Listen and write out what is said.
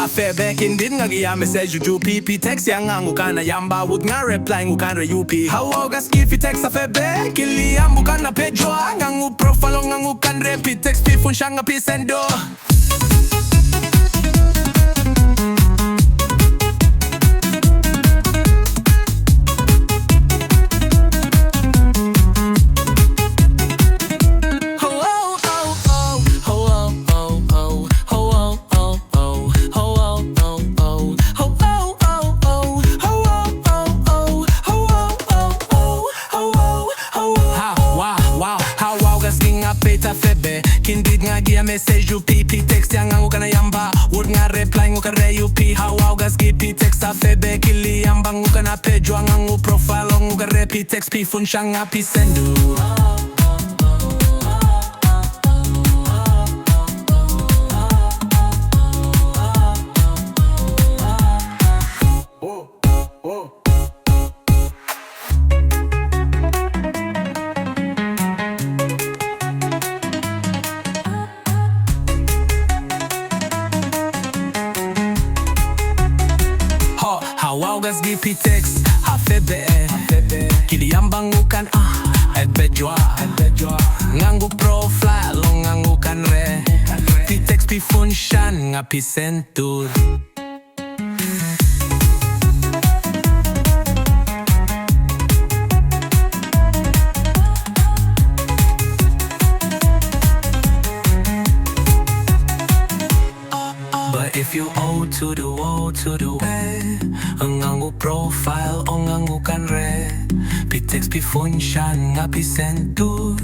febe kindin nga giya message you PP text yang ngu kana yamba would nga reply ngu kana UP how ga skifi text a febe kili ambu kana pejo ngu profile ngu kan repeat text pi fun shanga pi sendo Peta febe kindid nga gia message you PP text yang ngu kana yamba would nga reply ngu kare UP how gas skipi text a febe kili yamba ngu kana pejo ngu profile ngu kare pi text pi fun shanga pi sendu gas gipi text ha febe kili yamba ngu kan et bejwa ngangu profile ngangu kan re pi text pi function nga pi sentur but if you O to the way ngangu profile ngangu kan re pi text pi function nga pi sentur